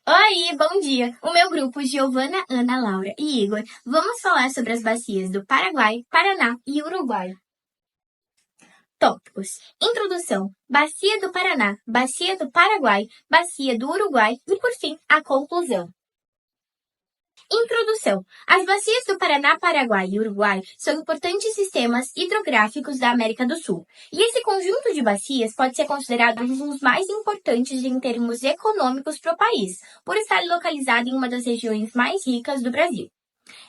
Oi, bom dia! O meu grupo Giovana, Ana, Laura e Igor vamos falar sobre as bacias do Paraguai, Paraná e Uruguai. Tópicos: Introdução, Bacia do Paraná, Bacia do Paraguai, Bacia do Uruguai e, por fim, a conclusão. Introdução. As bacias do Paraná, Paraguai e Uruguai são importantes sistemas hidrográficos da América do Sul. E esse conjunto de bacias pode ser considerado um dos mais importantes em termos econômicos para o país, por estar localizado em uma das regiões mais ricas do Brasil.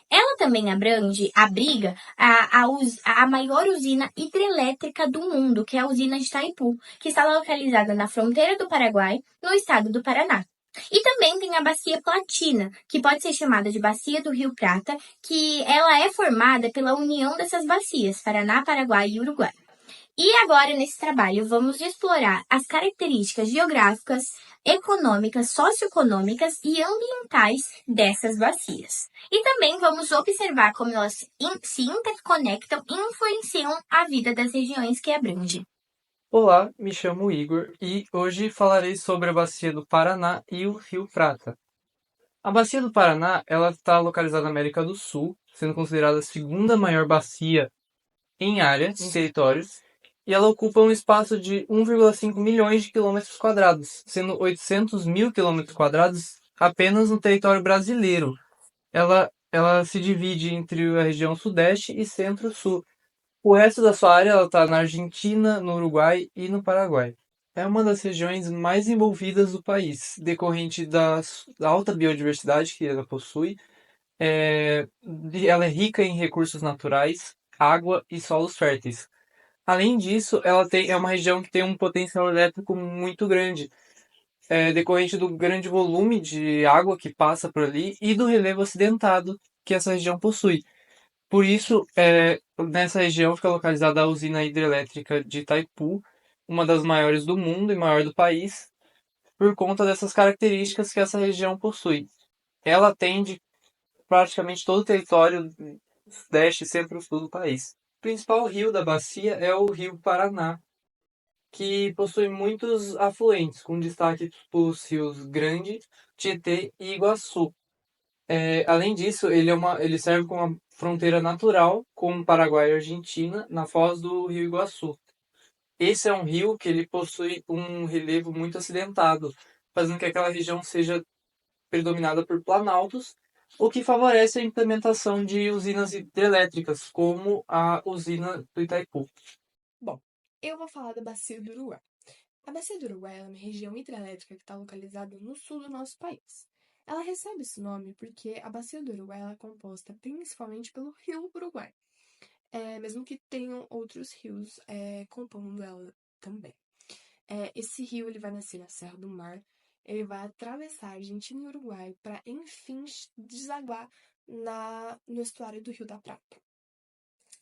Ela também abriga a maior usina hidrelétrica do mundo, que é a usina de Itaipu, que está localizada na fronteira do Paraguai, no estado do Paraná. E também tem a Bacia Platina, que pode ser chamada de Bacia do Rio Prata, que ela é formada pela união dessas bacias, Paraná, Paraguai e Uruguai. E agora, nesse trabalho, vamos explorar as características geográficas, econômicas, socioeconômicas e ambientais dessas bacias. E também vamos observar como elas se interconectam e influenciam a vida das regiões que abrangem. Olá, me chamo Igor e hoje falarei sobre a Bacia do Paraná e o Rio Prata. A Bacia do Paraná, ela está localizada na América do Sul, sendo considerada a segunda maior bacia em área, em territórios, e ela ocupa um espaço de 1,5 milhões de quilômetros quadrados, sendo 800 mil quilômetros quadrados apenas no território brasileiro. Ela se divide entre a região Sudeste e Centro-Sul. O resto da sua área ela está na Argentina, no Uruguai e no Paraguai. É uma das regiões mais envolvidas do país, decorrente da alta biodiversidade que ela possui. É, ela é rica em recursos naturais, água e solos férteis. Além disso, é uma região que tem um potencial elétrico muito grande, decorrente do grande volume de água que passa por ali e do relevo acidentado que essa região possui. Por isso, nessa região fica localizada a usina hidrelétrica de Itaipu, uma das maiores do mundo e maior do país, por conta dessas características que essa região possui. Ela atende praticamente todo o território sudeste, centro e sul do país. O principal rio da bacia é o rio Paraná, que possui muitos afluentes, com destaque para os rios Grande, Tietê e Iguaçu. Além disso, ele serve como uma fronteira natural com o Paraguai e a Argentina, na foz do Rio Iguaçu. Esse é um rio que ele possui um relevo muito acidentado, fazendo que aquela região seja predominada por planaltos, o que favorece a implementação de usinas hidrelétricas, como a usina do Itaipu. Bom, eu vou falar da Bacia do Uruguai. A Bacia do Uruguai é uma região hidrelétrica que está localizada no sul do nosso país. Ela recebe esse nome porque a Bacia do Uruguai é composta principalmente pelo rio Uruguai, mesmo que tenham outros rios compondo ela também. Esse rio ele vai nascer na Serra do Mar, ele vai atravessar a Argentina e o Uruguai para, enfim, desaguar no estuário do Rio da Prata.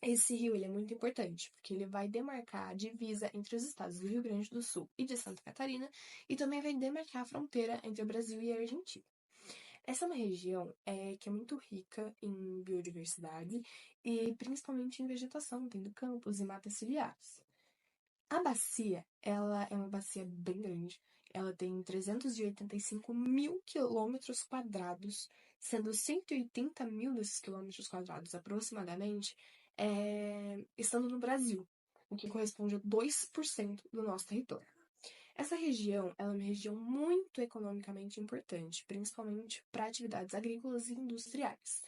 Esse rio ele é muito importante, porque ele vai demarcar a divisa entre os estados do Rio Grande do Sul e de Santa Catarina, e também vai demarcar a fronteira entre o Brasil e a Argentina. Essa é uma região que é muito rica em biodiversidade e principalmente em vegetação, tendo campos e matas ciliares. A bacia, ela é uma bacia bem grande. Ela tem 385 mil quilômetros quadrados, sendo 180 mil desses quilômetros quadrados, aproximadamente, estando no Brasil, o que corresponde a 2% do nosso território. Essa região ela é uma região muito economicamente importante, principalmente para atividades agrícolas e industriais.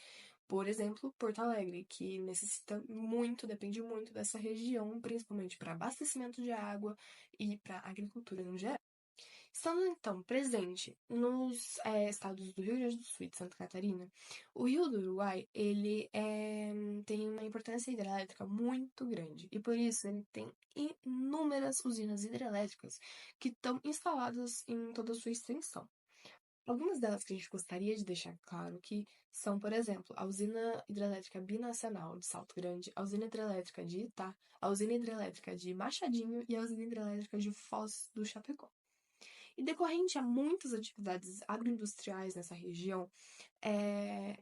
Por exemplo, Porto Alegre, que depende muito dessa região, principalmente para abastecimento de água e para agricultura no geral. Estando então presente nos estados do Rio Grande do Sul e de Santa Catarina, o Rio do Uruguai tem uma importância hidrelétrica muito grande e por isso ele tem inúmeras usinas hidrelétricas que estão instaladas em toda a sua extensão. Algumas delas que a gente gostaria de deixar claro que são, por exemplo, a usina hidrelétrica binacional de Salto Grande, a usina hidrelétrica de Itá, a usina hidrelétrica de Machadinho e a usina hidrelétrica de Foz do Chapecó. E decorrente a muitas atividades agroindustriais nessa região,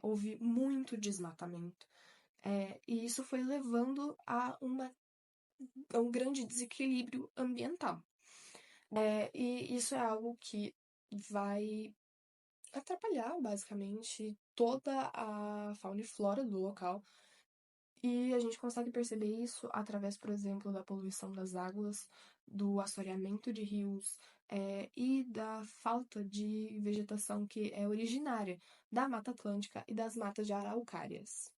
houve muito desmatamento. E isso foi levando a um grande desequilíbrio ambiental. E isso é algo que vai atrapalhar, basicamente, toda a fauna e flora do local. E a gente consegue perceber isso através, por exemplo, da poluição das águas, do assoreamento de rios, e da falta de vegetação que é originária da Mata Atlântica e das matas de araucárias.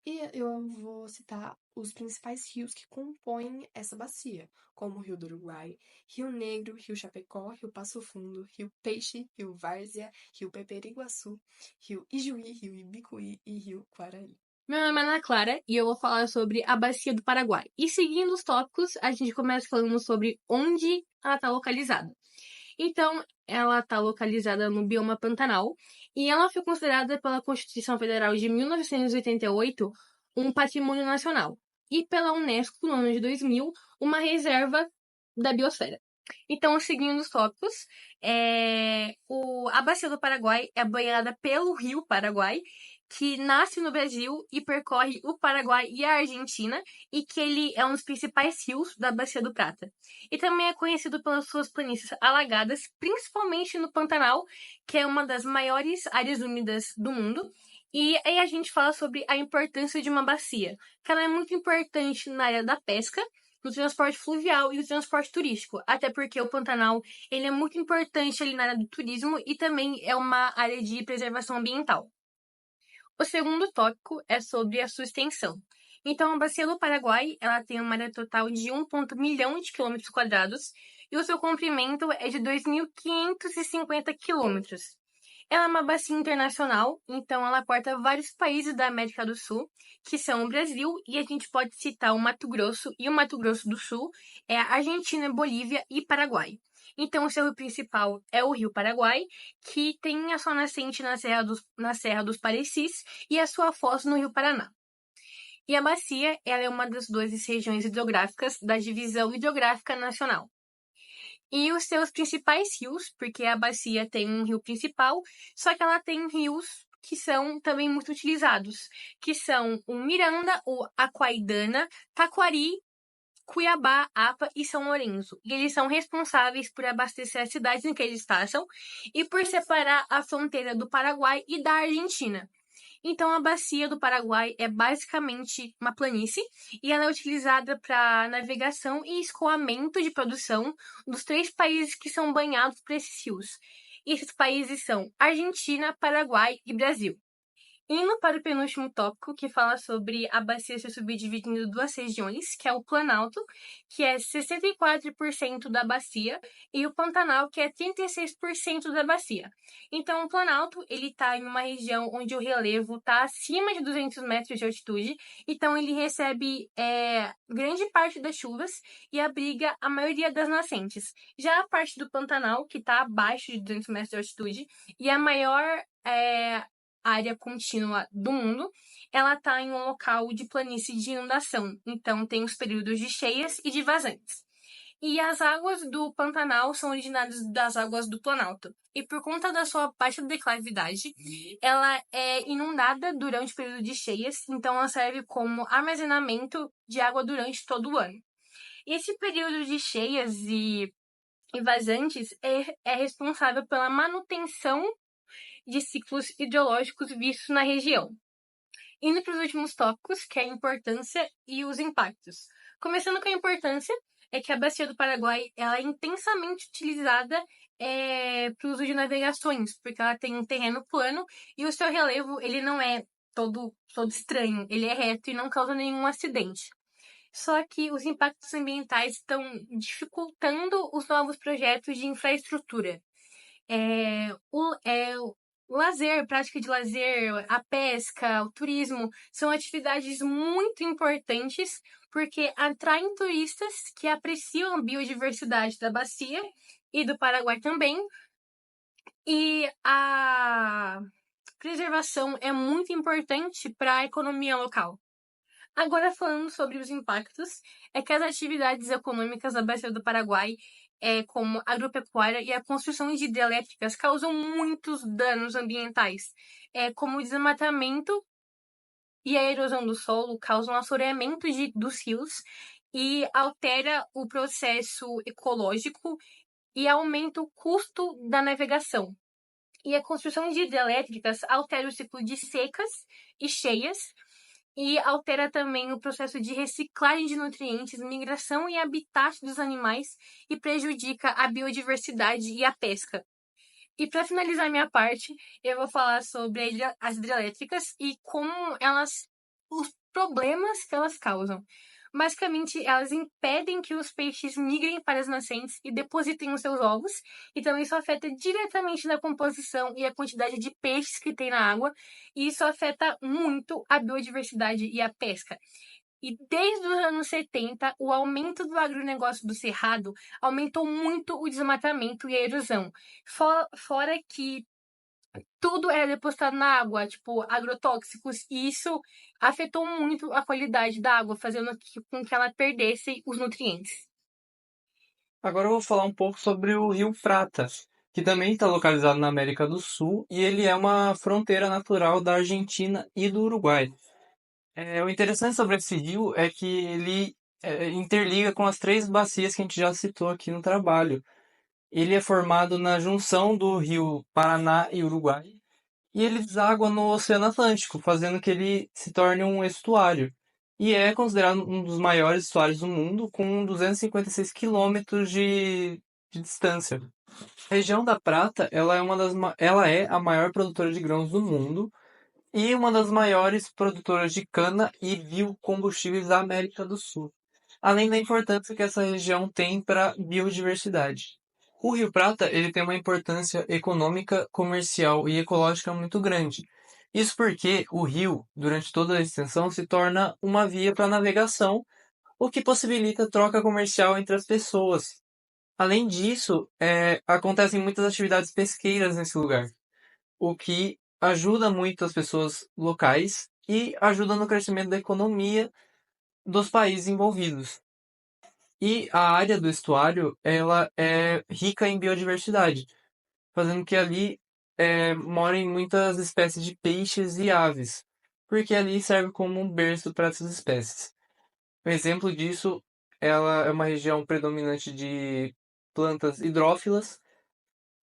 E eu vou citar os principais rios que compõem essa bacia, como o Rio do Uruguai, Rio Negro, Rio Chapecó, Rio Passo Fundo, Rio Peixe, Rio Várzea, Rio Peperiguaçu, Rio Ijuí, Rio Ibicuí e Rio Quaraí. Meu nome é Ana Clara e eu vou falar sobre a Bacia do Paraguai. E seguindo os tópicos, a gente começa falando sobre onde ela está localizada. Então, ela está localizada no bioma Pantanal e ela foi considerada pela Constituição Federal de 1988 um patrimônio nacional e pela Unesco, no ano de 2000, uma reserva da biosfera. Então, seguindo os tópicos, a Bacia do Paraguai é banhada pelo Rio Paraguai, que nasce no Brasil e percorre o Paraguai e a Argentina, e que ele é um dos principais rios da Bacia do Prata. E também é conhecido pelas suas planícies alagadas, principalmente no Pantanal, que é uma das maiores áreas úmidas do mundo. E aí a gente fala sobre a importância de uma bacia, que ela é muito importante na área da pesca, no transporte fluvial e no transporte turístico, até porque o Pantanal ele é muito importante ali na área do turismo e também é uma área de preservação ambiental. O segundo tópico é sobre a sua extensão. Então, a Bacia do Paraguai ela tem uma área total de 1,1 milhão de quilômetros quadrados e o seu comprimento é de 2.550 quilômetros. Ela é uma bacia internacional, então ela porta vários países da América do Sul, que são o Brasil, e a gente pode citar o Mato Grosso e o Mato Grosso do Sul, é a Argentina, Bolívia e Paraguai. Então, o seu rio principal é o Rio Paraguai, que tem a sua nascente na Serra dos Parecis e a sua foz no Rio Paraná. E a bacia ela é uma das 12 regiões hidrográficas da Divisão Hidrográfica Nacional. E os seus principais rios, porque a bacia tem um rio principal, só que ela tem rios que são também muito utilizados, que são o Miranda, o Aquaidana, Taquari, Cuiabá, APA e São Lourenço. E eles são responsáveis por abastecer as cidades em que eles passam e por separar a fronteira do Paraguai e da Argentina. Então, a bacia do Paraguai é basicamente uma planície e ela é utilizada para navegação e escoamento de produção dos 3 países que são banhados por esses rios. E esses países são Argentina, Paraguai e Brasil. Indo para o penúltimo tópico, que fala sobre a bacia ser subdividida em 2 regiões, que é o Planalto, que é 64% da bacia, e o Pantanal, que é 36% da bacia. Então, o Planalto, ele está em uma região onde o relevo está acima de 200 metros de altitude, então ele recebe grande parte das chuvas e abriga a maioria das nascentes. Já a parte do Pantanal, que está abaixo de 200 metros de altitude, e a maior área contínua do mundo, ela está em um local de planície de inundação, então tem os períodos de cheias e de vazantes. E as águas do Pantanal são originadas das águas do Planalto. E por conta da sua baixa declividade, ela é inundada durante o período de cheias, então ela serve como armazenamento de água durante todo o ano. E esse período de cheias e vazantes é responsável pela manutenção de ciclos hidrológicos vistos na região. Indo para os últimos tópicos, que é a importância e os impactos. Começando com a importância, é que a Bacia do Paraguai ela é intensamente utilizada para o uso de navegações, porque ela tem um terreno plano e o seu relevo ele não é todo estranho, ele é reto e não causa nenhum acidente. Só que os impactos ambientais estão dificultando os novos projetos de infraestrutura. O lazer, prática de lazer, a pesca, o turismo, são atividades muito importantes porque atraem turistas que apreciam a biodiversidade da bacia e do Paraguai também. E a preservação é muito importante para a economia local. Agora, falando sobre os impactos, é que as atividades econômicas da Bacia do Paraguai, como a agropecuária e a construção de hidrelétricas, causam muitos danos ambientais, como o desmatamento e a erosão do solo causam assoreamento dos rios e altera o processo ecológico e aumenta o custo da navegação. E a construção de hidrelétricas altera o ciclo de secas e cheias, e altera também o processo de reciclagem de nutrientes, migração e habitat dos animais, e prejudica a biodiversidade e a pesca. E para finalizar minha parte, eu vou falar sobre as hidrelétricas e como os problemas que elas causam. Basicamente, elas impedem que os peixes migrem para as nascentes e depositem os seus ovos. Então, isso afeta diretamente na composição e a quantidade de peixes que tem na água. E isso afeta muito a biodiversidade e a pesca. E desde os anos 70, o aumento do agronegócio do cerrado aumentou muito o desmatamento e a erosão. Fora que tudo era depositado na água, tipo agrotóxicos, e isso afetou muito a qualidade da água, fazendo com que ela perdesse os nutrientes. Agora eu vou falar um pouco sobre o Rio Prata, que também está localizado na América do Sul e ele é uma fronteira natural da Argentina e do Uruguai. O interessante sobre esse rio é que ele interliga com as três bacias que a gente já citou aqui no trabalho. Ele é formado na junção do rio Paraná e Uruguai e ele deságua no Oceano Atlântico, fazendo que ele se torne um estuário. E é considerado um dos maiores estuários do mundo, com 256 quilômetros de distância. A região da Prata, ela é a maior produtora de grãos do mundo e uma das maiores produtoras de cana e biocombustíveis da América do Sul, além da importância que essa região tem para a biodiversidade. O Rio Prata ele tem uma importância econômica, comercial e ecológica muito grande. Isso porque o rio, durante toda a extensão, se torna uma via para navegação, o que possibilita troca comercial entre as pessoas. Além disso, acontecem muitas atividades pesqueiras nesse lugar, o que ajuda muito as pessoas locais e ajuda no crescimento da economia dos países envolvidos. E a área do estuário, ela é rica em biodiversidade, fazendo que ali morem muitas espécies de peixes e aves, porque ali serve como um berço para essas espécies. Um exemplo disso, ela é uma região predominante de plantas hidrófilas,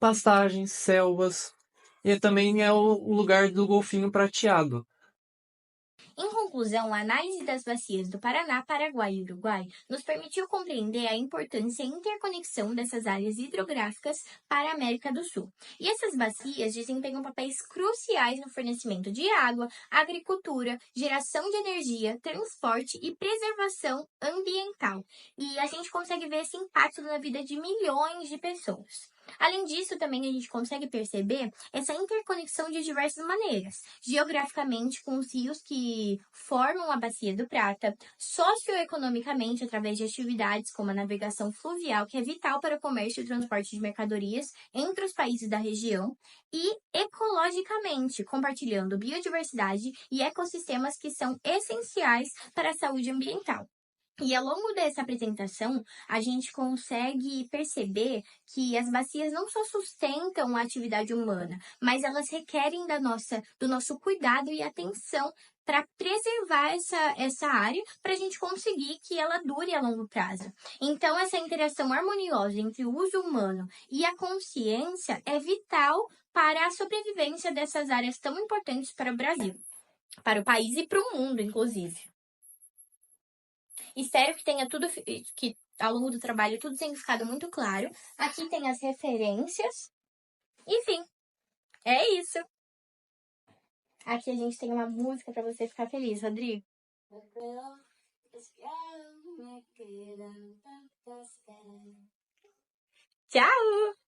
pastagens, selvas, e também é o lugar do golfinho prateado. Em conclusão, a análise das bacias do Paraná, Paraguai e Uruguai nos permitiu compreender a importância e interconexão dessas áreas hidrográficas para a América do Sul. E essas bacias desempenham papéis cruciais no fornecimento de água, agricultura, geração de energia, transporte e preservação ambiental. E a gente consegue ver esse impacto na vida de milhões de pessoas. Além disso, também a gente consegue perceber essa interconexão de diversas maneiras, geograficamente com os rios que formam a Bacia do Prata, socioeconomicamente através de atividades como a navegação fluvial, que é vital para o comércio e transporte de mercadorias entre os países da região, e ecologicamente, compartilhando biodiversidade e ecossistemas que são essenciais para a saúde ambiental. E ao longo dessa apresentação, a gente consegue perceber que as bacias não só sustentam a atividade humana, mas elas requerem do nosso cuidado e atenção para preservar essa área para a gente conseguir que ela dure a longo prazo. Então, essa interação harmoniosa entre o uso humano e a consciência é vital para a sobrevivência dessas áreas tão importantes para o Brasil, para o país e para o mundo, inclusive. Espero que tenha que ao longo do trabalho tudo tenha ficado muito claro. Aqui tem as referências. Enfim, é isso. Aqui a gente tem uma música para você ficar feliz, Rodrigo. Tchau!